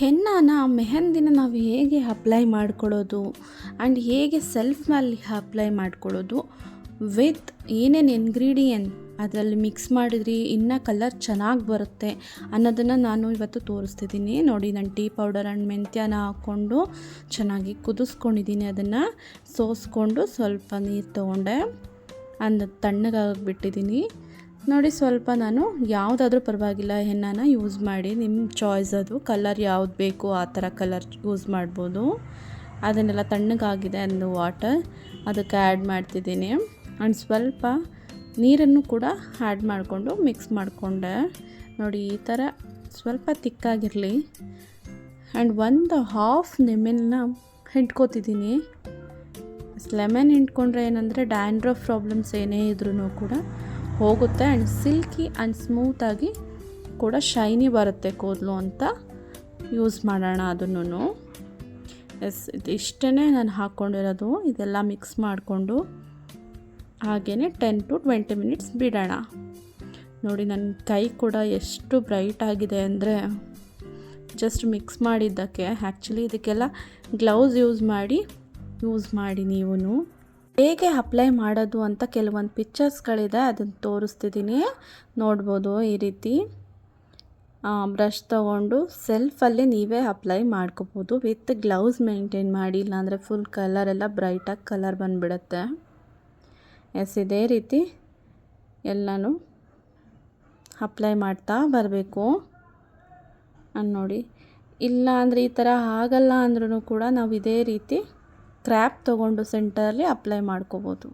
ಹೆನ್ನಾನ ಮೆಹಂದಿನ ನಾವು ಹೇಗೆ ಅಪ್ಲೈ ಮಾಡ್ಕೊಳ್ಳೋದು ಆ್ಯಂಡ್ ಹೇಗೆ ಸೆಲ್ಫ್ ಮೇಲೆ ಅಪ್ಲೈ ಮಾಡ್ಕೊಳ್ಳೋದು ವಿತ್ ಏನೇನು ಇಂಗ್ರೀಡಿಯೆಂಟ್ ಅದರಲ್ಲಿ ಮಿಕ್ಸ್ ಮಾಡಿದ್ರಿ ಇನ್ನೂ ಕಲರ್ ಚೆನ್ನಾಗಿ ಬರುತ್ತೆ ಅನ್ನೋದನ್ನು ನಾನು ಇವತ್ತು ತೋರಿಸ್ತಿದ್ದೀನಿ. ನೋಡಿ, ನಾನು ಟೀ ಪೌಡರ್ ಆ್ಯಂಡ್ ಮೆಂತ್ಯನ ಹಾಕ್ಕೊಂಡು ಚೆನ್ನಾಗಿ ಕುದಿಸ್ಕೊಂಡಿದ್ದೀನಿ. ಅದನ್ನು ಸೋಸ್ಕೊಂಡು ಸ್ವಲ್ಪ ನೀರು ತೊಗೊಂಡೆ, ತಣ್ಣಗಾಗಿಬಿಟ್ಟಿದ್ದೀನಿ. ನೋಡಿ, ಸ್ವಲ್ಪ ನಾನು ಯಾವುದಾದ್ರೂ ಪರವಾಗಿಲ್ಲ ಹೆನ್ನಾನ ಯೂಸ್ ಮಾಡಿ, ನಿಮ್ಮ ಚಾಯ್ಸ್ ಅದು. ಕಲರ್ ಯಾವ್ದು ಬೇಕು ಆ ಥರ ಕಲರ್ ಯೂಸ್ ಮಾಡ್ಬೋದು. ಅದನ್ನೆಲ್ಲ ತಣ್ಣಗಾಗಿದೆ ಒಂದು ವಾಟರ್ ಅದಕ್ಕೆ ಆ್ಯಡ್ ಮಾಡ್ತಿದ್ದೀನಿ. ಆ್ಯಂಡ್ ಸ್ವಲ್ಪ ನೀರನ್ನು ಕೂಡ ಆ್ಯಡ್ ಮಾಡಿಕೊಂಡು ಮಿಕ್ಸ್ ಮಾಡಿಕೊಂಡೆ. ನೋಡಿ, ಈ ಥರ ಸ್ವಲ್ಪ ತಿಕ್ಕಾಗಿರಲಿ. ಆ್ಯಂಡ್ ಒಂದು ಹಾಫ್ ಲೆಮನ್ನ ಹಿಂಡ್ಕೋತಿದ್ದೀನಿ. ಲೆಮನ್ ಹಿಂಡ್ಕೊಂಡ್ರೆ ಏನಂದರೆ ಡ್ಯಾಂಡ್ರಫ್ ಪ್ರಾಬ್ಲಮ್ಸ್ ಏನೇ ಇದ್ರೂ ಕೂಡ ಹೋಗುತ್ತೆ. ಆ್ಯಂಡ್ ಸಿಲ್ಕಿ ಆ್ಯಂಡ್ ಸ್ಮೂತಾಗಿ ಕೂಡ ಶೈನಿ ಬರುತ್ತೆ ಕೂದಲು ಅಂತ ಯೂಸ್ ಮಾಡೋಣ ಅದನ್ನು. ಇಷ್ಟೇ ನಾನು ಹಾಕ್ಕೊಂಡಿರೋದು. ಇದೆಲ್ಲ ಮಿಕ್ಸ್ ಮಾಡಿಕೊಂಡು ಹಾಗೇ 10 to 20 minutes ಬಿಡೋಣ. ನೋಡಿ, ನನ್ನ ಕೈ ಕೂಡ ಎಷ್ಟು ಬ್ರೈಟ್ ಆಗಿದೆ ಅಂದರೆ ಜಸ್ಟ್ ಮಿಕ್ಸ್ ಮಾಡಿದ್ದಕ್ಕೆ. ಆ್ಯಕ್ಚುಲಿ ಇದಕ್ಕೆಲ್ಲ ಗ್ಲೌಸ್ ಯೂಸ್ ಮಾಡಿ ನೀವು ಹೇಗೆ ಅಪ್ಲೈ ಮಾಡೋದು ಅಂತ ಕೆಲವೊಂದು ಪಿಕ್ಚರ್ಸ್ಗಳಿದೆ, ಅದನ್ನು ತೋರಿಸ್ತಿದ್ದೀನಿ. ನೋಡ್ಬೋದು, ಈ ರೀತಿ ಬ್ರಷ್ ತೊಗೊಂಡು ಸೆಲ್ಫಲ್ಲಿ ನೀವೇ ಅಪ್ಲೈ ಮಾಡ್ಕೋಬೋದು ವಿತ್ ಗ್ಲೌಸ್ ಮೇಂಟೈನ್ ಮಾಡಿ, ಇಲ್ಲಾಂದರೆ ಫುಲ್ ಕಲರೆಲ್ಲ ಬ್ರೈಟಾಗಿ ಕಲರ್ ಬಂದುಬಿಡುತ್ತೆ. ಇದೇ ರೀತಿ ಎಲ್ಲನೂ ಅಪ್ಲೈ ಮಾಡ್ತಾ ಬರಬೇಕು. ನೋಡಿ, ಇಲ್ಲ ಅಂದರೆ ಈ ಥರ ಆಗಲ್ಲ ಅಂದ್ರೂ ಕೂಡ ನಾವು ಇದೇ ರೀತಿ ಕ್ರ್ಯಾಪ್ ತೊಗೊಂಡು ಸೆಂಟರಲ್ಲಿ ಅಪ್ಲೈ ಮಾಡ್ಕೋಬೋದು.